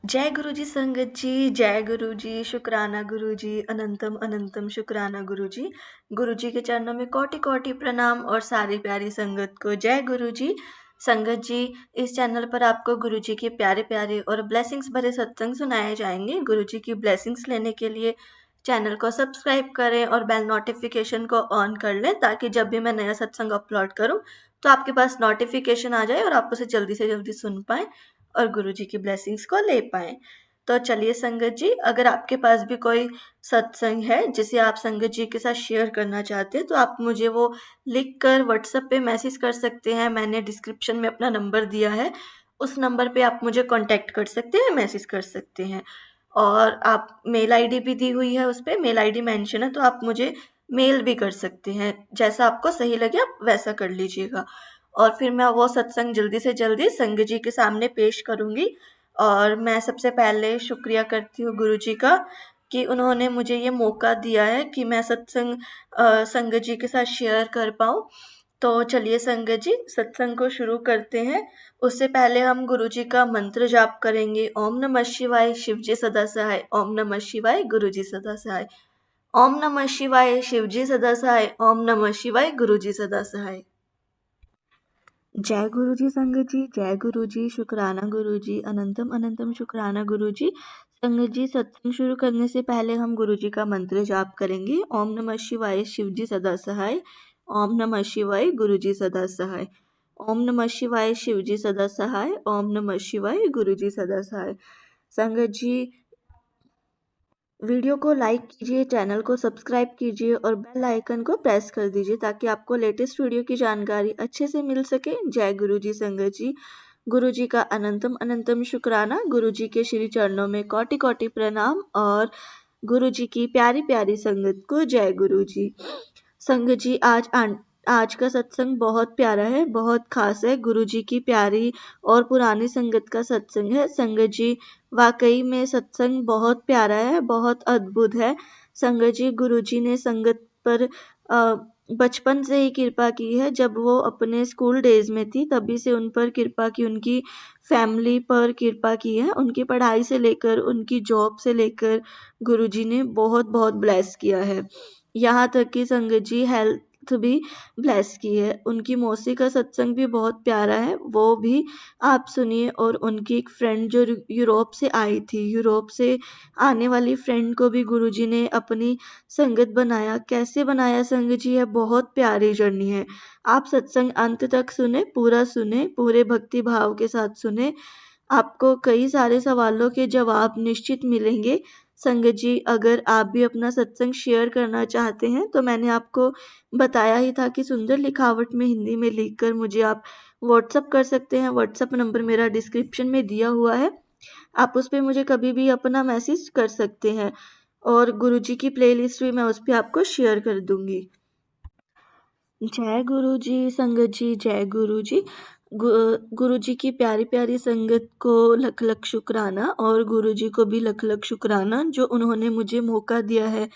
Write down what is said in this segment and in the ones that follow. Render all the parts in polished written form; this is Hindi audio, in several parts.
जय गुरु जी संगत जी, जय गुरु जी, शुक्राना गुरु जी, अनंतम अनंतम शुक्राना गुरु जी। गुरु जी के चरणों में कोटि कोटि प्रणाम और सारी प्यारी संगत को जय गुरु जी। संगत जी, इस चैनल पर आपको गुरु जी के प्यारे प्यारे और ब्लेसिंग्स भरे सत्संग सुनाए जाएंगे। गुरु जी की ब्लेसिंग्स लेने के लिए चैनल को सब्सक्राइब करें और बेल नोटिफिकेशन को ऑन कर लें, ताकि जब भी मैं नया सत्संग अपलोड करूं तो आपके पास नोटिफिकेशन आ जाए और आप उसे जल्दी से जल्दी सुन पाएं और गुरु जी की ब्लेसिंग्स को ले पाएं। तो चलिए संगत जी, अगर आपके पास भी कोई सत्संग है जिसे आप संगत जी के साथ शेयर करना चाहते हैं तो आप मुझे वो लिख कर व्हाट्सएप पे मैसेज कर सकते हैं। मैंने डिस्क्रिप्शन में अपना नंबर दिया है, उस नंबर पे आप मुझे कांटेक्ट कर सकते हैं, मैसेज कर सकते हैं। और आप मेल आईडी भी दी हुई है, उस पे मेल आईडी मेंशन है, तो आप मुझे मेल भी कर सकते हैं। जैसा आपको सही लगे आप वैसा कर लीजिएगा। और फिर मैं वो सत्संग जल्दी से जल्दी संग जी के सामने पेश करूँगी। और मैं सबसे पहले शुक्रिया करती हूँ गुरु जी का कि उन्होंने मुझे ये मौका दिया है कि मैं सत्संग संग जी के साथ शेयर कर पाऊँ। तो चलिए संगत जी, सत्संग को शुरू करते हैं। उससे पहले हम गुरु जी का मंत्र जाप करेंगे। ओम नमः शिवाय, शिव जी सदा सहाय। ओम नमः शिवाय, गुरु जी सदा सहाय। ओम नमः शिवाय, शिव जी सदा सहाय। ओम नमः शिवाय, गुरु जी सदा सहाय। जय गुरु जी संगत जी, जय गुरु जी, शुक्राना गुरु जी, अनंतम अनंतम शुक्राना गुरु जी। संगत जी, सत्संग शुरू करने से पहले हम गुरु जी का मंत्र जाप करेंगे। ओम नमः शिवाय, शिव जी सदा सहाय। ओम नमः शिवाय, गुरु जी सदा सहाय। ओम नमः शिवाय, शिव जी सदा सहाय। ओम नमः शिवाय, गुरु जी सदा सहाय। संगत जी, वीडियो को लाइक कीजिए, चैनल को सब्सक्राइब कीजिए और बेल आइकन को प्रेस कर दीजिए, ताकि आपको लेटेस्ट वीडियो की जानकारी अच्छे से मिल सके। जय गुरु जी संगत जी। गुरु जी का अनंतम अनंतम शुक्राना। गुरु जी के श्री चरणों में कोटि कोटि प्रणाम और गुरु जी की प्यारी प्यारी संगत को जय गुरु जी। संगत जी, आज का सत्संग बहुत प्यारा है, बहुत खास है। गुरु जी की प्यारी और पुरानी संगत का सत्संग है। संगत जी, वाकई में सत्संग बहुत प्यारा है, बहुत अद्भुत है। संगत जी, गुरु जी ने संगत पर बचपन से ही कृपा की है। जब वो अपने स्कूल डेज में थी तभी से उन पर कृपा की, उनकी फैमिली पर कृपा की है। उनकी पढ़ाई से लेकर उनकी जॉब से लेकर गुरु जी ने बहुत बहुत ब्लेस किया है। यहाँ तक कि संगत जी हेल्थ भी ब्लेस की है। उनकी मौसी का सत्संग भी बहुत प्यारा है, वो भी आप सुनिए। और उनकी एक फ्रेंड जो यूरोप से आई थी, यूरोप से आने वाली फ्रेंड को भी गुरुजी ने अपनी संगत बनाया। कैसे बनाया संगत जी, यह बहुत प्यारी जर्नी है। आप सत्संग अंत तक सुने, पूरे भक्ति भाव के साथ सुने। आपको कई सारे सवालों के जवाब निश्चित मिलेंगे। संगत जी, अगर आप भी अपना सत्संग शेयर करना चाहते हैं तो मैंने आपको बताया ही था कि सुंदर लिखावट में हिंदी में लिखकर मुझे आप व्हाट्सअप कर सकते हैं। व्हाट्सअप नंबर मेरा डिस्क्रिप्शन में दिया हुआ है, आप उस पे मुझे कभी भी अपना मैसेज कर सकते हैं और गुरुजी की प्लेलिस्ट भी मैं उस पे आपको शेयर कर दूंगी। जय गुरु जी संगत जी, जय गुरु जी। गुरु जी की प्यारी प्यारी संगत को लख लख शुक्राना और गुरु जी को भी लख लख शुक्राना, जो उन्होंने मुझे मौका दिया है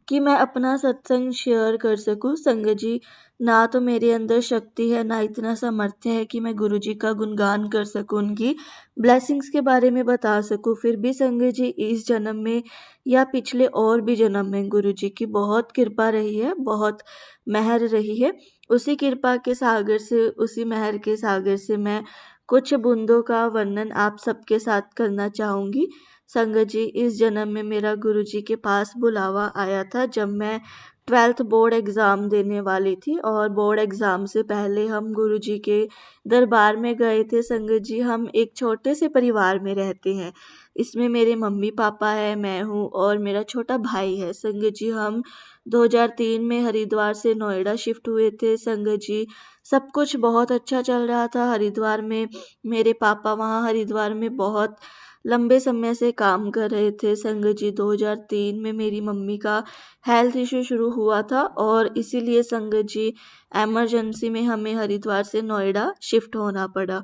कि मैं अपना सत्संग शेयर कर सकूं। संगत जी, ना तो मेरे अंदर शक्ति है, ना इतना सामर्थ्य है कि मैं गुरु जी का गुणगान कर सकूं, उनकी ब्लेसिंग्स के बारे में बता सकूं। फिर भी संगत जी, इस जन्म में या पिछले और भी जन्म में गुरु जी की बहुत कृपा रही है, बहुत मेहर रही है। उसी कृपा के सागर से, उसी मेहर के सागर से मैं कुछ बूंदों का वर्णन आप सबके साथ करना चाहूँगी। संगत जी, इस जन्म में मेरा गुरु जी के पास बुलावा आया था जब मैं 12th बोर्ड एग्ज़ाम देने वाली थी। और बोर्ड एग्ज़ाम से पहले हम गुरु जी के दरबार में गए थे। संगत जी, हम एक छोटे से परिवार में रहते हैं। इसमें मेरे मम्मी पापा है, मैं हूँ और मेरा छोटा भाई है। संगत जी, हम 2003 में हरिद्वार से नोएडा शिफ्ट हुए थे। संगत जी, सब कुछ बहुत अच्छा चल रहा था हरिद्वार में। मेरे पापा वहाँ हरिद्वार में बहुत लंबे समय से काम कर रहे थे। संगत जी, 2003 में मेरी मम्मी का हेल्थ इशू शुरू हुआ था और इसीलिए संगत जी, एमरजेंसी में हमें हरिद्वार से नोएडा शिफ्ट होना पड़ा।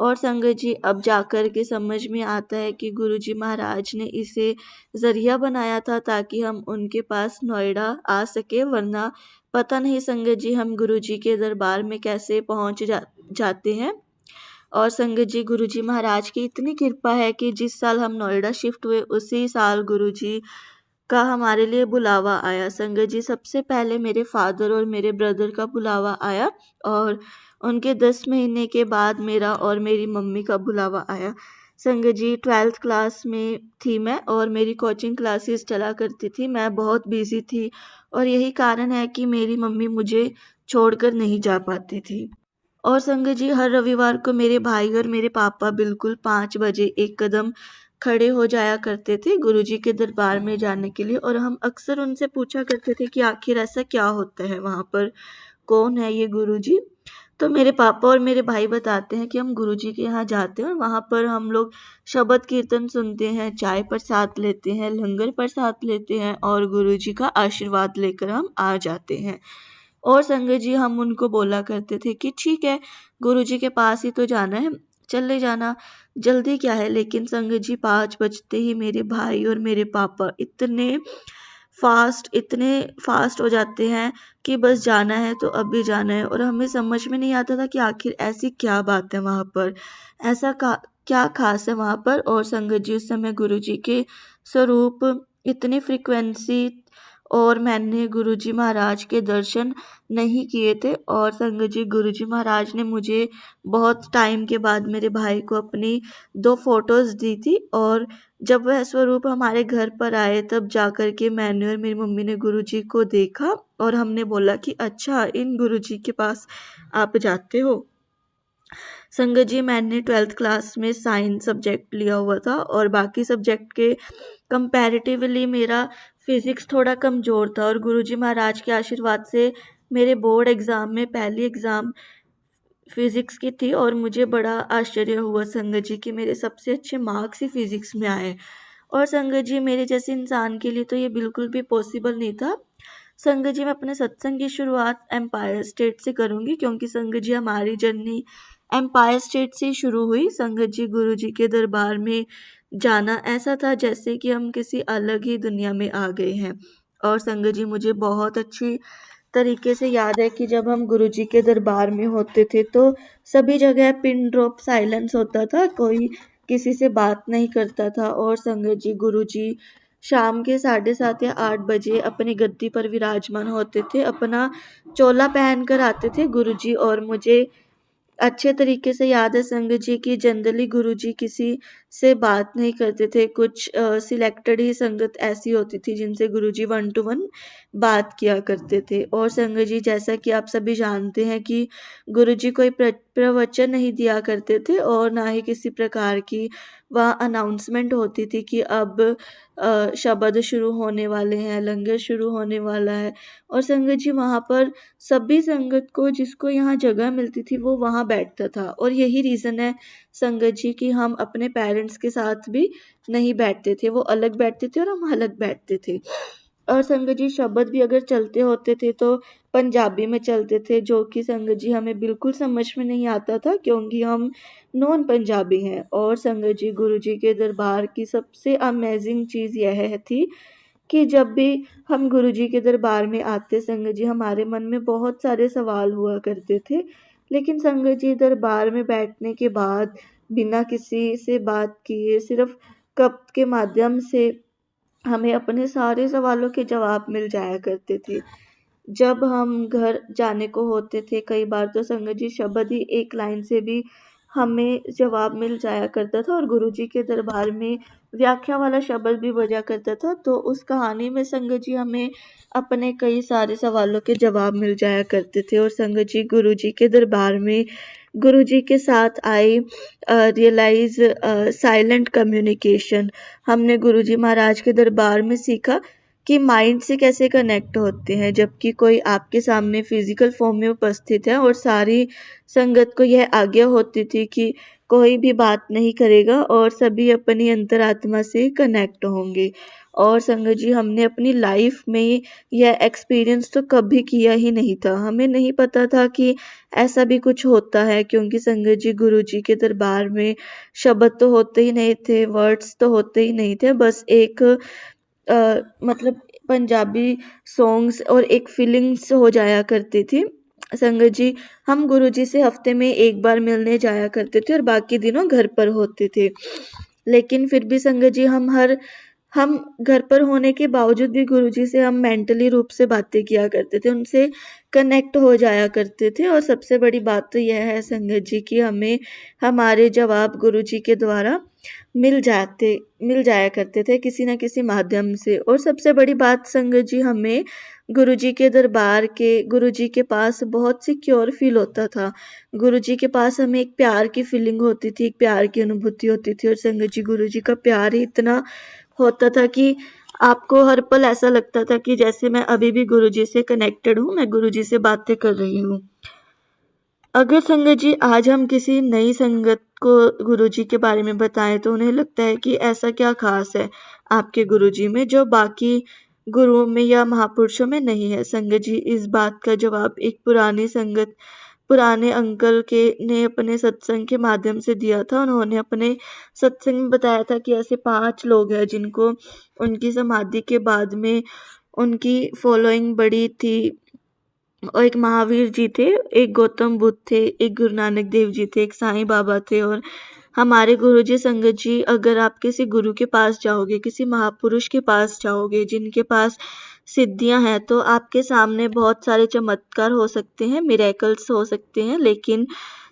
और संगत जी, अब जाकर के समझ में आता है कि गुरुजी महाराज ने इसे ज़रिया बनाया था ताकि हम उनके पास नोएडा आ सके, वरना पता नहीं संगत जी हम गुरुजी के दरबार में कैसे पहुंच जाते हैं। और संगत जी, गुरुजी महाराज की इतनी कृपा है कि जिस साल हम नोएडा शिफ्ट हुए उसी साल गुरुजी का हमारे लिए बुलावा आया। संगत जी, सबसे पहले मेरे फादर और मेरे ब्रदर का बुलावा आया और उनके 10 महीने के बाद मेरा और मेरी मम्मी का बुलावा आया। संगत जी, 12th क्लास में थी मैं और मेरी कोचिंग क्लासेस चला करती थी। मैं बहुत बिजी थी और यही कारण है कि मेरी मम्मी मुझे छोड़कर नहीं जा पाती थी। और संगत जी, हर रविवार को मेरे भाई और मेरे पापा बिल्कुल 5 बजे एक कदम खड़े हो जाया करते थे गुरुजी के दरबार में जाने के लिए, और हम अक्सर उनसे पूछा करते थे कि आखिर ऐसा क्या होता है वहाँ पर, कौन है ये गुरुजी। तो मेरे पापा और मेरे भाई बताते हैं कि हम गुरुजी के यहाँ जाते हैं और वहाँ पर हम लोग शबद कीर्तन सुनते हैं, चाय प्रसाद लेते हैं, लंगर प्रसाद लेते हैं और गुरुजी का आशीर्वाद लेकर हम आ जाते हैं। और संगत जी, हम उनको बोला करते थे कि ठीक है, गुरुजी के पास ही तो जाना है, चले जाना, जल्दी क्या है। लेकिन संगत जी, 5 बजते ही मेरे भाई और मेरे पापा इतने फास्ट हो जाते हैं कि बस जाना है तो अभी जाना है। और हमें समझ में नहीं आता था कि आखिर ऐसी क्या बात है वहाँ पर, ऐसा क्या खास है वहाँ पर। और संगत जी, उस समय गुरुजी के स्वरूप इतनी फ्रिक्वेंसी और मैंने गुरुजी महाराज के दर्शन नहीं किए थे। और संगत जी, गुरुजी महाराज ने मुझे बहुत टाइम के बाद मेरे भाई को अपनी 2 फोटोज़ दी थी, और जब वह स्वरूप हमारे घर पर आए तब जाकर के मैंने और मेरी मम्मी ने गुरुजी को देखा और हमने बोला कि अच्छा, इन गुरुजी के पास आप जाते हो। संगत जी, मैंने 12th क्लास में साइंस सब्जेक्ट लिया हुआ था और बाकी सब्जेक्ट के कंपैरेटिवली मेरा फिज़िक्स थोड़ा कमज़ोर था, और गुरुजी महाराज के आशीर्वाद से मेरे बोर्ड एग्ज़ाम में पहली एग्ज़ाम फिज़िक्स की थी और मुझे बड़ा आश्चर्य हुआ संगत जी कि मेरे सबसे अच्छे मार्क्स ही फिज़िक्स में आए। और संगत जी, मेरे जैसे इंसान के लिए तो ये बिल्कुल भी पॉसिबल नहीं था। संगत जी, मैं अपने सत्संग की शुरुआत एम्पायर स्टेट से करूँगी, क्योंकि संगत जी, हमारी जर्नी एम्पायर स्टेट से ही शुरू हुई। संगत जी, गुरुजी के दरबार में जाना ऐसा था जैसे कि हम किसी अलग ही दुनिया में आ गए हैं। और संगत जी, मुझे बहुत अच्छी तरीके से याद है कि जब हम गुरुजी के दरबार में होते थे तो सभी जगह पिन ड्रॉप साइलेंस होता था, कोई किसी से बात नहीं करता था। और संगत जी, गुरुजी शाम के 7:30 या 8 बजे अपनी गद्दी पर विराजमान होते थे, अपना चोला पहन कर आते थे गुरुजी। और मुझे अच्छे तरीके से याद है संगत जी की जनरली गुरुजी किसी से बात नहीं करते थे। कुछ सिलेक्टेड ही संगत ऐसी होती थी जिनसे गुरुजी 1 टू 1 बात किया करते थे। और संगत जी, जैसा कि आप सभी जानते हैं कि गुरुजी कोई प्रवचन नहीं दिया करते थे और ना ही किसी प्रकार की वहाँ अनाउंसमेंट होती थी कि अब शब्द शुरू होने वाले हैं, लंगर शुरू होने वाला है। और संगत जी, वहाँ पर सभी संगत को जिसको यहाँ जगह मिलती थी वो वहाँ बैठता था। और यही रीज़न है संगत जी कि हम अपने पेरेंट्स के साथ भी नहीं बैठते थे, वो अलग बैठते थे और हम अलग बैठते थे। और संगत जी, शब्द भी अगर चलते होते थे तो पंजाबी में चलते थे, जो कि संगत जी हमें बिल्कुल समझ में नहीं आता था क्योंकि हम नॉन पंजाबी हैं। और संगत जी, गुरुजी के दरबार की सबसे अमेजिंग चीज़ यह थी कि जब भी हम गुरुजी के दरबार में आते संगत जी, हमारे मन में बहुत सारे सवाल हुआ करते थे। लेकिन संगत जी, दरबार में बैठने के बाद बिना किसी से बात किए सिर्फ कप के माध्यम से हमें अपने सारे सवालों के जवाब मिल जाया करते थे। जब हम घर जाने को होते थे कई बार तो संगत जी, शब्द ही एक लाइन से भी हमें जवाब मिल जाया करता था और गुरुजी के दरबार में व्याख्या वाला शब्द भी बजा करता था। तो उस कहानी में संगत जी हमें अपने कई सारे सवालों के जवाब मिल जाया करते थे। और संगत जी, गुरुजी के दरबार में गुरुजी के साथ आई रियलाइज साइलेंट कम्युनिकेशन। हमने गुरुजी महाराज के दरबार में सीखा कि माइंड से कैसे कनेक्ट होते हैं, जबकि कोई आपके सामने फिजिकल फॉर्म में उपस्थित है। और सारी संगत को यह आज्ञा होती थी कि कोई भी बात नहीं करेगा और सभी अपनी अंतरात्मा से कनेक्ट होंगे। और संगत जी, हमने अपनी लाइफ में यह एक्सपीरियंस तो कभी किया ही नहीं था, हमें नहीं पता था कि ऐसा भी कुछ होता है, क्योंकि संगत जी, गुरुजी के दरबार में शब्द तो होते ही नहीं थे, वर्ड्स तो होते ही नहीं थे, बस एक मतलब पंजाबी सॉन्ग्स और एक फीलिंग्स हो जाया करती थी। संगत जी, हम गुरुजी से हफ्ते में एक बार मिलने जाया करते थे और बाकी दिनों घर पर होते थे। लेकिन फिर भी संगत जी हम घर पर होने के बावजूद भी गुरुजी से हम मेंटली रूप से बातें किया करते थे, उनसे कनेक्ट हो जाया करते थे। और सबसे बड़ी बात तो यह है संगत जी कि हमें हमारे जवाब गुरुजी के द्वारा मिल जाया करते थे किसी न किसी माध्यम से। और सबसे बड़ी बात संगत जी, हमें गुरुजी के पास बहुत सिक्योर फील होता था। गुरुजी के पास हमें एक प्यार की फीलिंग होती थी, एक प्यार की अनुभूति होती थी। और संगत जी, गुरुजी का प्यार ही इतना होता था कि आपको हर पल ऐसा लगता था कि जैसे मैं अभी भी गुरुजी से कनेक्टेड हूँ, मैं गुरुजी से बातें कर रही हूँ। अगर संगत जी आज हम किसी नई संगत को गुरुजी के बारे में बताएं तो उन्हें लगता है कि ऐसा क्या खास है आपके गुरुजी में जो बाकी गुरुओं में या महापुरुषों में नहीं है। संगत जी, इस बात का जवाब एक पुराने अंकल के ने अपने सत्संग के माध्यम से दिया था। उन्होंने अपने सत्संग में बताया था कि ऐसे 5 लोग हैं जिनको उनकी समाधि के बाद में उनकी फॉलोइंग बड़ी थी। और एक महावीर जी थे, एक गौतम बुद्ध थे, एक गुरु नानक देव जी थे, एक साईं बाबा थे। और हमारे गुरुजी संगत जी, अगर आप किसी गुरु के पास जाओगे, किसी महापुरुष के पास जाओगे जिनके पास सिद्धियां हैं, तो आपके सामने बहुत सारे चमत्कार हो सकते हैं, मिरेकल्स हो सकते हैं। लेकिन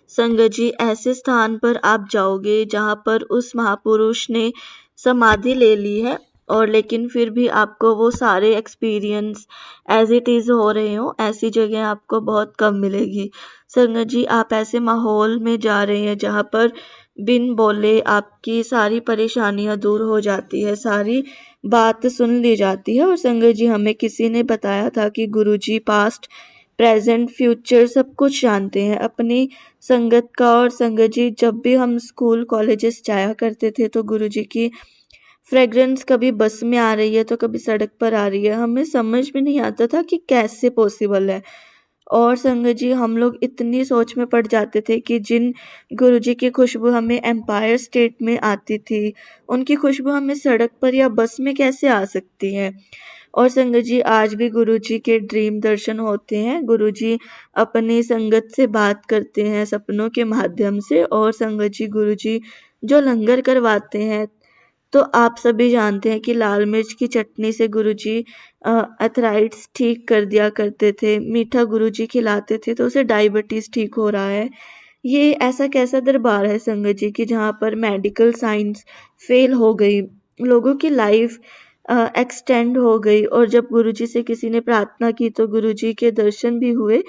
संगत जी, ऐसे स्थान पर आप जाओगे जहाँ पर उस महापुरुष ने समाधि ले ली है और लेकिन फिर भी आपको वो सारे एक्सपीरियंस एज इट इज़ हो रहे हो, ऐसी जगह आपको बहुत कम मिलेगी। संगत जी, आप ऐसे माहौल में जा रहे हैं जहाँ पर बिन बोले आपकी सारी परेशानियाँ दूर हो जाती है, सारी बात सुन ली जाती है। और संगत जी, हमें किसी ने बताया था कि गुरुजी पास्ट प्रेजेंट फ्यूचर सब कुछ जानते हैं अपनी संगत का। और संगत जी, जब भी हम स्कूल कॉलेजेस जाया करते थे तो गुरुजी की फ्रेग्रेंस कभी बस में आ रही है तो कभी सड़क पर आ रही है, हमें समझ में नहीं आता था कि कैसे पॉसिबल है। और संगत जी, हम लोग इतनी सोच में पड़ जाते थे कि जिन गुरुजी की खुशबू हमें एम्पायर स्टेट में आती थी, उनकी खुशबू हमें सड़क पर या बस में कैसे आ सकती है। और संगत जी, आज भी गुरुजी के ड्रीम दर्शन होते हैं। गुरुजी अपनी संगत से बात करते हैं सपनों के माध्यम से। और संगत जी, गुरुजी जो लंगर करवाते हैं, तो आप सभी जानते हैं कि लाल मिर्च की चटनी से गुरुजी अर्थराइट्स ठीक कर दिया करते थे। मीठा गुरुजी खिलाते थे तो उसे डायबिटीज़ ठीक हो रहा है। ये ऐसा कैसा दरबार है संगत जी कि जहाँ पर मेडिकल साइंस फेल हो गई, लोगों की लाइफ एक्सटेंड हो गई। और जब गुरुजी से किसी ने प्रार्थना की तो गुरुजी के दर्शन भी हुए।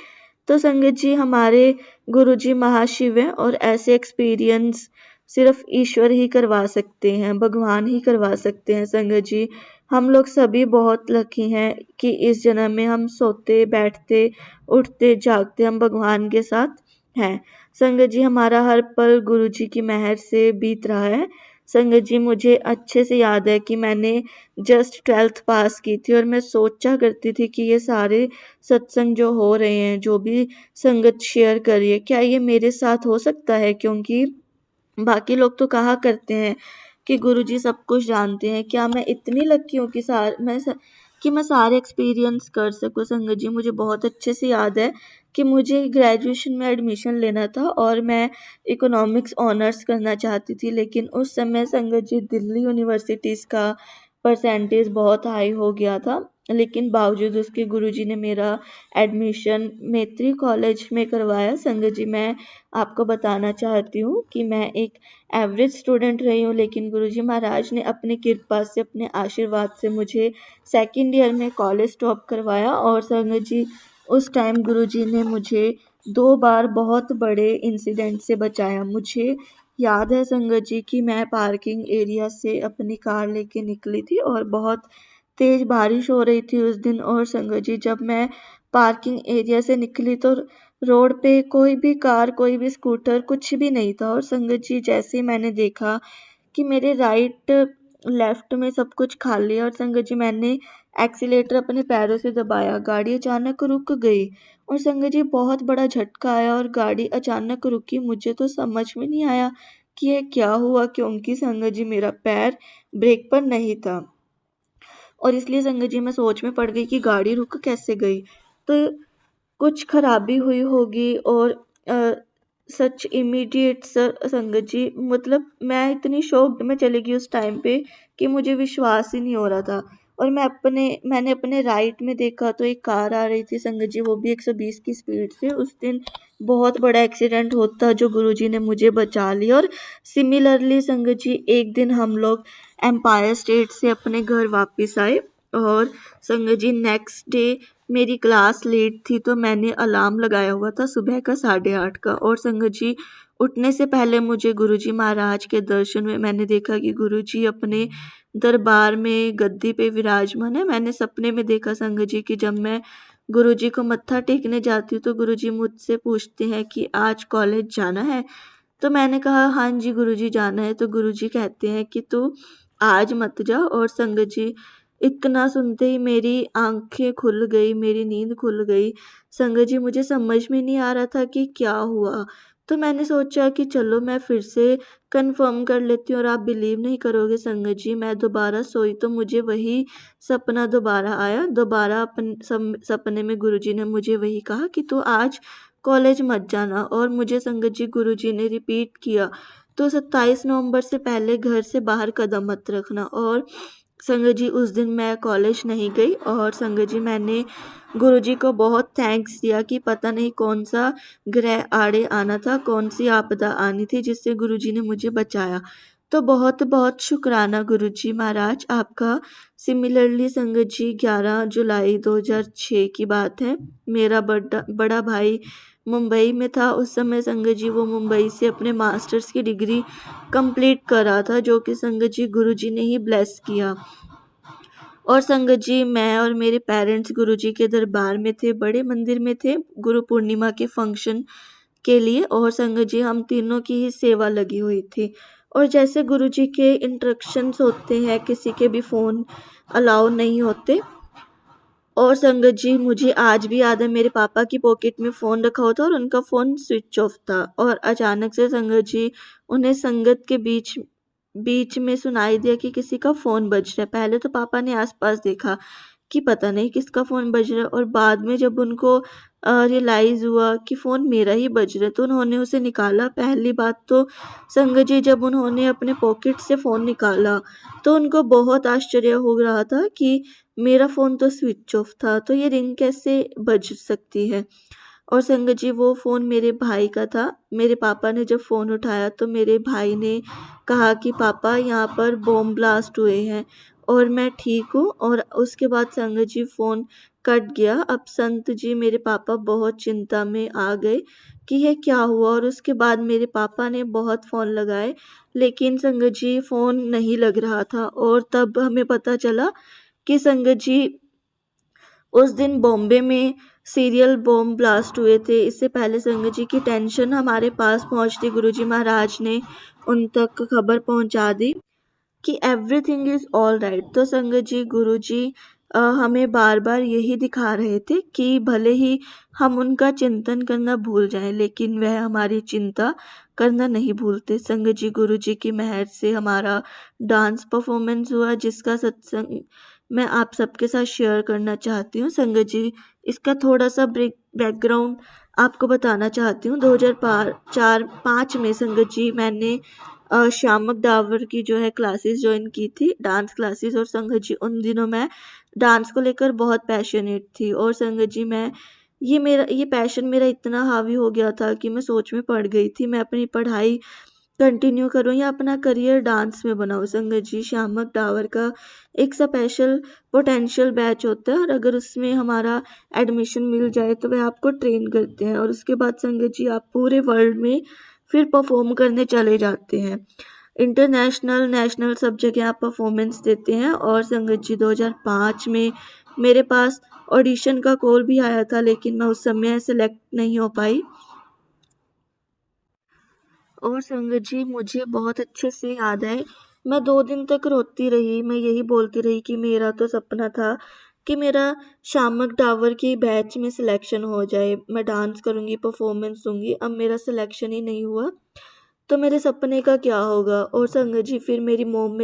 तो संगत जी, हमारे गुरुजी महाशिव हैं और ऐसे एक्सपीरियंस सिर्फ ईश्वर ही करवा सकते हैं, भगवान ही करवा सकते हैं। संगत जी, हम लोग सभी बहुत लकी हैं कि इस जन्म में हम सोते बैठते उठते जागते हम भगवान के साथ हैं। संगत जी, हमारा हर पल गुरुजी की मेहर से बीत रहा है। संगत जी, मुझे अच्छे से याद है कि मैंने जस्ट 12th पास की थी और मैं सोचा करती थी कि ये सारे सत्संग जो हो रहे हैं, जो भी संगत शेयर कर रही है, क्या ये मेरे साथ हो सकता है? क्योंकि बाकी लोग तो कहा करते हैं कि गुरुजी सब कुछ जानते हैं। क्या मैं इतनी लकी हूँ कि मैं सारे एक्सपीरियंस कर सकूँ? संगत जी, मुझे बहुत अच्छे से याद है कि मुझे ग्रेजुएशन में एडमिशन लेना था और मैं इकोनॉमिक्स ऑनर्स करना चाहती थी। लेकिन उस समय संगत जी, दिल्ली यूनिवर्सिटीज़ का परसेंटेज बहुत हाई हो गया था। लेकिन बावजूद उसके गुरुजी ने मेरा एडमिशन मैत्री कॉलेज में करवाया। संगत जी, मैं आपको बताना चाहती हूँ कि मैं एक एवरेज स्टूडेंट रही हूँ, लेकिन गुरुजी महाराज ने अपनी कृपा से, अपने आशीर्वाद से मुझे सेकंड ईयर में कॉलेज टॉप करवाया। और संगत जी, उस टाइम गुरुजी ने मुझे 2 बार बहुत बड़े इंसिडेंट से बचाया। मुझे याद है संगत जी कि मैं पार्किंग एरिया से अपनी कार लेके निकली थी और बहुत तेज़ बारिश हो रही थी उस दिन। और संगत जी, जब मैं पार्किंग एरिया से निकली तो रोड पे कोई भी कार, कोई भी स्कूटर, कुछ भी नहीं था। और संगत जी, जैसे ही मैंने देखा कि मेरे राइट लेफ्ट में सब कुछ खाली है और संगत जी, मैंने एक्सीलेटर अपने पैरों से दबाया, गाड़ी अचानक रुक गई। और संगत जी, बहुत बड़ा झटका आया और गाड़ी अचानक रुकी। मुझे तो समझ में नहीं आया कि ये क्या हुआ, क्योंकि संगत जी, मेरा पैर ब्रेक पर नहीं था। और इसलिए संगत जी, मैं सोच में पड़ गई कि गाड़ी रुक कैसे गई। तो कुछ खराबी हुई होगी और अ, सच इमीडिएट सर संगत जी, मतलब मैं इतनी शॉक्ड में चली गई उस टाइम पे कि मुझे विश्वास ही नहीं हो रहा था। और मैंने अपने राइट में देखा तो एक कार आ रही थी संगत जी, वो भी 120 की स्पीड से। उस दिन बहुत बड़ा एक्सीडेंट होता जो गुरुजी ने मुझे बचा लिया। और सिमिलरली संगत जी, एक दिन हम लोग एम्पायर स्टेट से अपने घर वापस आए और संगत जी नेक्स्ट डे मेरी क्लास लेट थी तो मैंने अलार्म लगाया हुआ था सुबह का 8:30 का। और संगत जी, उठने से पहले मुझे गुरुजी महाराज के दर्शन में मैंने देखा कि गुरुजी अपने दरबार में गद्दी पे विराजमान है। मैंने सपने में देखा संगत जी कि जब मैं गुरुजी को मत्था टेकने जाती हूँ तो गुरुजी मुझसे पूछते हैं कि आज कॉलेज जाना है। तो मैंने कहा हाँ जी गुरुजी जाना है। तो गुरुजी कहते हैं कि तू आज मत जा। और संगत जी, इतना सुनते ही मेरी आंखें खुल गई, मेरी नींद खुल गई। संगत जी, मुझे समझ में नहीं आ रहा था कि क्या हुआ। तो मैंने सोचा कि चलो मैं फिर से कंफर्म कर लेती हूँ। और आप बिलीव नहीं करोगे संगत जी, मैं दोबारा सोई तो मुझे वही सपना दोबारा आया। दोबारा सपने में गुरुजी ने मुझे वही कहा कि तू आज कॉलेज मत जाना। और मुझे संगत जी गुरुजी ने रिपीट किया तो 27 नवंबर से पहले घर से बाहर कदम मत रखना। और संगत जी, उस दिन मैं कॉलेज नहीं गई। और संगत जी, मैंने गुरुजी को बहुत थैंक्स दिया कि पता नहीं कौन सा ग्रह आड़े आना था, कौन सी आपदा आनी थी जिससे गुरुजी ने मुझे बचाया। तो बहुत बहुत शुक्राना गुरुजी महाराज आपका। सिमिलरली संगत जी, 11 जुलाई 2006 की बात है। मेरा बड़ा बड़ा भाई मुंबई में था उस समय संगत जी। वो मुंबई से अपने मास्टर्स की डिग्री कंप्लीट कर रहा था, जो कि संगत जी गुरुजी ने ही ब्लेस किया। और संगत जी, मैं और मेरे पेरेंट्स गुरुजी के दरबार में थे, बड़े मंदिर में थे गुरु पूर्णिमा के फंक्शन के लिए। और संगत जी, हम तीनों की ही सेवा लगी हुई थी। और जैसे गुरुजी के इंस्ट्रक्शंस होते हैं, किसी के भी फ़ोन अलाउ नहीं होते। और संगत जी, मुझे आज भी याद है मेरे पापा की पॉकेट में फ़ोन रखा हुआ था और उनका फ़ोन स्विच ऑफ था। और अचानक से संगत जी, उन्हें संगत के बीच बीच में सुनाई दिया कि किसी का फ़ोन बज रहा है। पहले तो पापा ने आस-पास देखा कि पता नहीं किसका फ़ोन बज रहा है। और बाद में जब उनको रियलाइज़ हुआ कि फ़ोन मेरा ही बज रहा है तो उन्होंने उसे निकाला। पहली बात तो संगत जी, जब उन्होंने अपने पॉकेट से फ़ोन निकाला तो उनको बहुत आश्चर्य हो रहा था कि मेरा फ़ोन तो स्विच ऑफ था, तो ये रिंग कैसे बज सकती है। और संगत जी, वो फ़ोन मेरे भाई का था। मेरे पापा ने जब फ़ोन उठाया तो मेरे भाई ने कहा कि पापा, यहाँ पर बॉम्ब ब्लास्ट हुए हैं और मैं ठीक हूँ। और उसके बाद संगत जी फ़ोन कट गया। अब संत जी, मेरे पापा बहुत चिंता में आ गए कि ये क्या हुआ। और उसके बाद मेरे पापा ने बहुत फ़ोन लगाए लेकिन संगत जी फ़ोन नहीं लग रहा था। और तब हमें पता चला कि संगत जी, उस दिन बॉम्बे में सीरियल बॉम्ब ब्लास्ट हुए थे। इससे पहले संगत जी की टेंशन हमारे पास पहुंचती, गुरुजी महाराज ने उन तक खबर पहुंचा दी कि एवरीथिंग इज़ ऑल राइट। तो संगत जी, गुरुजी हमें बार बार यही दिखा रहे थे कि भले ही हम उनका चिंतन करना भूल जाएं लेकिन वह हमारी चिंता करना नहीं भूलते। संगत जी, गुरुजी की मेहर से हमारा डांस परफॉर्मेंस हुआ जिसका सत्संग मैं आप सबके साथ शेयर करना चाहती हूँ। संगत जी, इसका थोड़ा सा बैकग्राउंड आपको बताना चाहती हूँ। 2004-5 में संगत जी, मैंने शामक डावर की जो है क्लासेस ज्वाइन की थी, डांस क्लासेस। और संगत जी, उन दिनों मैं डांस को लेकर बहुत पैशनेट थी। और संगत जी, मैं ये पैशन मेरा इतना हावी हो गया था कि मैं सोच में पड़ गई थी मैं अपनी पढ़ाई कंटिन्यू करूँ या अपना करियर डांस में बनाऊँ। संगत जी, शामक डावर का एक स्पेशल पोटेंशियल बैच होता है और अगर उसमें हमारा एडमिशन मिल जाए तो वह आपको ट्रेन करते हैं और उसके बाद संगत जी, आप पूरे वर्ल्ड में फिर परफॉर्म करने चले जाते हैं। इंटरनेशनल, नेशनल सब जगह आप परफॉर्मेंस देते हैं। और संगत जी, 2005 में मेरे पास ऑडिशन का कॉल भी आया था लेकिन मैं उस समय सेलेक्ट नहीं हो पाई। और संगत जी, मुझे बहुत अच्छे से याद है, मैं 2 दिन तक रोती रही। मैं यही बोलती रही कि मेरा तो सपना था कि मेरा शामक डावर की बैच में सिलेक्शन हो जाए, मैं डांस करूँगी, परफॉर्मेंस दूंगी। अब मेरा सिलेक्शन ही नहीं हुआ। तो मेरे सपने का क्या होगा। और संगत जी फिर मेरी मोम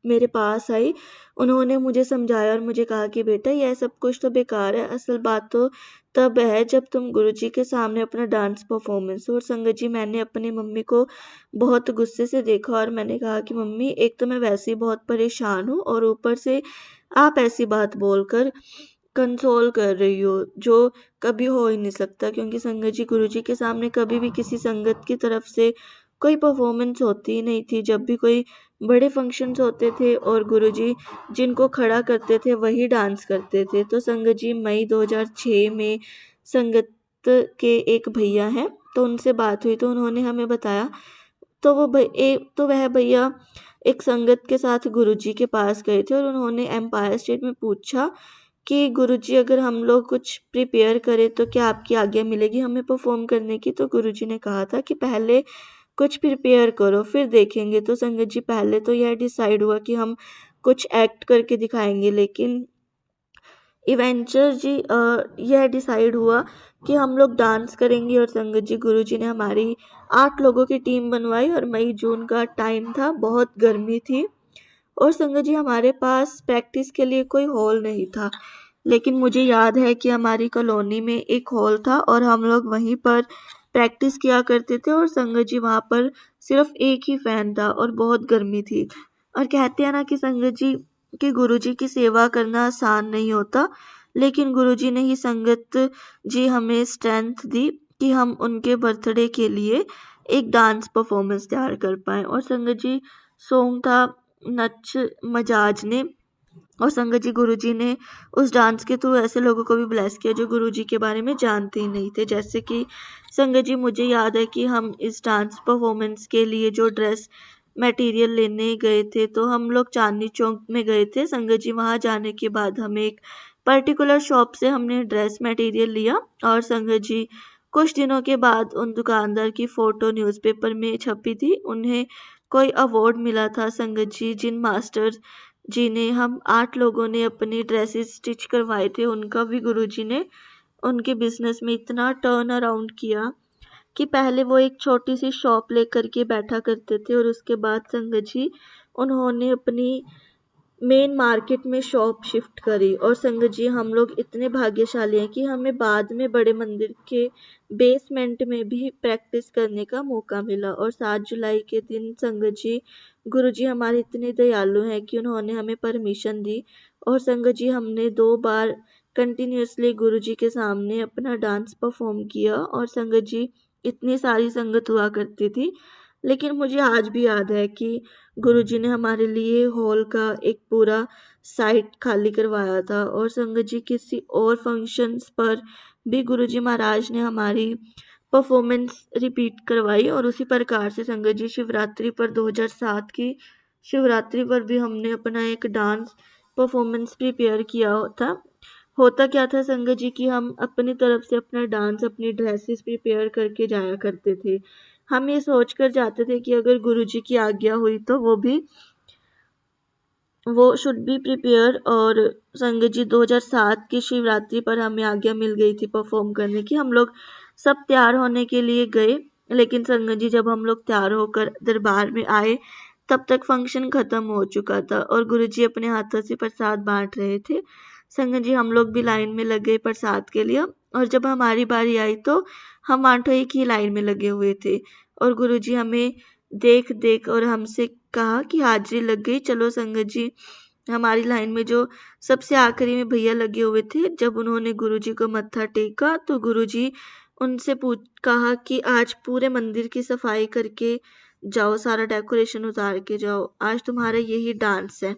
मेरे पास आई। उन्होंने मुझे समझाया और मुझे कहा कि बेटा यह सब कुछ तो बेकार है, असल बात तो तब है जब तुम गुरुजी के सामने अपना डांस परफॉर्मेंस। और संगत जी मैंने अपनी मम्मी को बहुत गुस्से से देखा और मैंने कहा कि मम्मी एक तो मैं वैसे ही बहुत परेशान हूँ और ऊपर से आप ऐसी बात बोलकर कंसोल कर रही हो, जो कभी हो ही नहीं सकता। क्योंकि संगत जी गुरुजी के सामने कभी भी किसी संगत की तरफ से कोई परफॉर्मेंस होती ही नहीं थी। जब भी कोई बड़े फंक्शंस होते थे और गुरुजी जिनको खड़ा करते थे वही डांस करते थे। तो संगत जी मई 2006 में संगत के एक भैया हैं, तो उनसे बात हुई तो उन्होंने हमें बताया। तो वह भैया एक संगत के साथ गुरुजी के पास गए थे और उन्होंने एम्पायर स्टेट में पूछा कि गुरुजी अगर हम लोग कुछ प्रिपेयर करें तो क्या आपकी आज्ञा मिलेगी हमें परफॉर्म करने की। तो गुरुजी ने कहा था कि पहले कुछ प्रिपेयर करो फिर देखेंगे। तो संगत जी पहले तो यह डिसाइड हुआ कि हम कुछ एक्ट करके दिखाएंगे, लेकिन इवेंचर जी यह डिसाइड हुआ कि हम लोग डांस करेंगे। और संगत जी गुरुजी ने हमारी 8 लोगों की टीम बनवाई और मई जून का टाइम था, बहुत गर्मी थी। और संगत जी हमारे पास प्रैक्टिस के लिए कोई हॉल नहीं था, लेकिन मुझे याद है कि हमारी कॉलोनी में एक हॉल था और हम लोग वहीं पर प्रैक्टिस किया करते थे। और संगत जी वहाँ पर सिर्फ एक ही फैन था और बहुत गर्मी थी। और कहते हैं ना कि संगत जी कि गुरुजी की सेवा करना आसान नहीं होता, लेकिन गुरुजी ने ही संगत जी हमें स्ट्रेंथ दी कि हम उनके बर्थडे के लिए एक डांस परफॉर्मेंस तैयार कर पाएँ। और संगत जी सॉन्ग था नच मजाज ने। और संगत जी गुरुजी ने उस डांस के थ्रू ऐसे लोगों को भी ब्लेस किया जो गुरुजी के बारे में जानते ही नहीं थे। जैसे कि संगत जी मुझे याद है कि हम इस डांस परफॉर्मेंस के लिए जो ड्रेस मटेरियल लेने गए थे तो हम लोग चांदनी चौक में गए थे। संगत जी वहाँ जाने के बाद हमें एक पर्टिकुलर शॉप से हमने ड्रेस मटेरियल लिया और संगत जी कुछ दिनों के बाद उन दुकानदार की फ़ोटो न्यूज़पेपर में छपी थी। उन्हें कोई अवार्ड मिला था। संगत जी जिन मास्टर जी ने हम 8 लोगों ने अपनी ड्रेसेस स्टिच करवाए थे उनका भी गुरुजी ने उनके बिजनेस में इतना टर्न अराउंड किया कि पहले वो एक छोटी सी शॉप लेकर के बैठा करते थे और उसके बाद संगत जी उन्होंने अपनी मेन मार्केट में शॉप शिफ्ट करी। और संगत जी हम लोग इतने भाग्यशाली हैं कि हमें बाद में बड़े मंदिर के बेसमेंट में भी प्रैक्टिस करने का मौका मिला। और 7 जुलाई के दिन संगत जी गुरुजी हमारे इतने दयालु हैं कि उन्होंने हमें परमिशन दी और संगत जी हमने 2 बार कंटिन्यूअसली गुरुजी के सामने अपना डांस परफॉर्म किया। और संगत जी इतनी सारी संगत हुआ करती थी, लेकिन मुझे आज भी याद है कि गुरुजी ने हमारे लिए हॉल का एक पूरा साइट खाली करवाया था। और संगत जी किसी और फंक्शंस पर भी गुरुजी महाराज ने हमारी परफॉर्मेंस रिपीट करवाई। और उसी प्रकार से संगत जी शिवरात्रि पर 2007 की शिवरात्रि पर भी हमने अपना एक डांस परफॉर्मेंस प्रिपेयर किया था। होता क्या था संगत जी कि हम अपनी तरफ से अपना डांस अपनी ड्रेसेस प्रिपेयर करके जाया करते थे। हम ये सोच कर जाते थे कि अगर गुरुजी की आज्ञा हुई तो वो शुड बी प्रिपेयर। और संगत जी 2007 की शिवरात्रि पर हमें आज्ञा मिल गई थी परफॉर्म करने की। हम लोग सब तैयार होने के लिए गए, लेकिन संगत जी जब हम लोग तैयार होकर दरबार में आए तब तक फंक्शन खत्म हो चुका था और गुरुजी अपने हाथों से प्रसाद बांट रहे थे। संगत जी हम लोग भी लाइन में लग गए प्रसाद के लिए और जब हमारी बारी आई तो हम 8 एक ही लाइन में लगे हुए थे और गुरुजी हमें देख देख और हमसे कहा कि हाजिरी लग गई, चलो संगत जी। हमारी लाइन में जो सबसे आखिरी में भैया लगे हुए थे, जब उन्होंने गुरुजी को मत्था टेका तो गुरुजी उनसे पूछ कहा कि आज पूरे मंदिर की सफाई करके जाओ, सारा डेकोरेशन उतार के जाओ, आज तुम्हारा यही डांस है।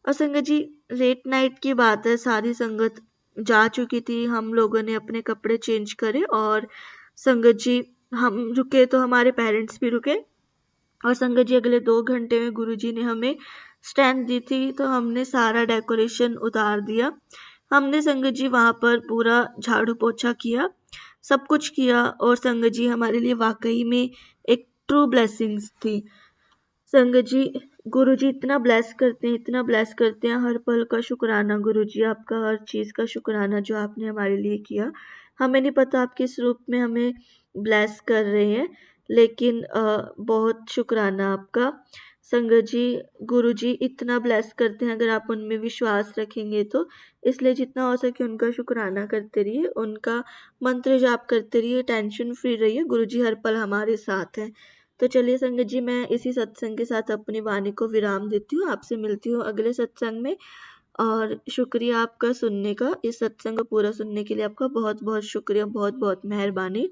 और संगत जी लेट नाइट की बात है, सारी संगत जा चुकी थी। हम लोगों ने अपने कपड़े चेंज करे और संगत जी हम रुके तो हमारे पेरेंट्स भी रुके। और संगत जी अगले 2 घंटे में गुरुजी ने हमें स्ट्रेंथ दी थी तो हमने सारा डेकोरेशन उतार दिया। हमने संगत जी वहाँ पर पूरा झाड़ू पोछा किया, सब कुछ किया और संगत जी हमारे लिए वाकई में एक ट्रू ब्लेसिंग्स थी। संगत जी गुरुजी इतना ब्लेस करते हैं, इतना ब्लेस करते हैं, हर पल का शुक्राना गुरुजी आपका, हर चीज़ का शुक्राना जो आपने हमारे लिए किया। हमें नहीं पता आप किस रूप में हमें ब्लेस कर रहे हैं, लेकिन बहुत शुक्राना आपका। संगत जी, गुरु जी इतना ब्लेस करते हैं, अगर आप उनमें विश्वास रखेंगे तो, इसलिए जितना हो सके उनका शुक्राना करते रहिए, उनका मंत्र जाप करते रहिए, टेंशन फ्री रहिए, गुरु जी हर पल हमारे साथ हैं। तो चलिए संगत जी, मैं इसी सत्संग के साथ अपनी वाणी को विराम देती हूँ, आपसे मिलती हूँ अगले सत्संग में। और शुक्रिया आपका सुनने का, इस सत्संग को पूरा सुनने के लिए आपका बहुत बहुत शुक्रिया, बहुत बहुत मेहरबानी।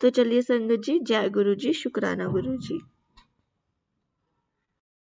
तो चलिए संगत जी, जय गुरु जी, शुक्राना गुरु जी।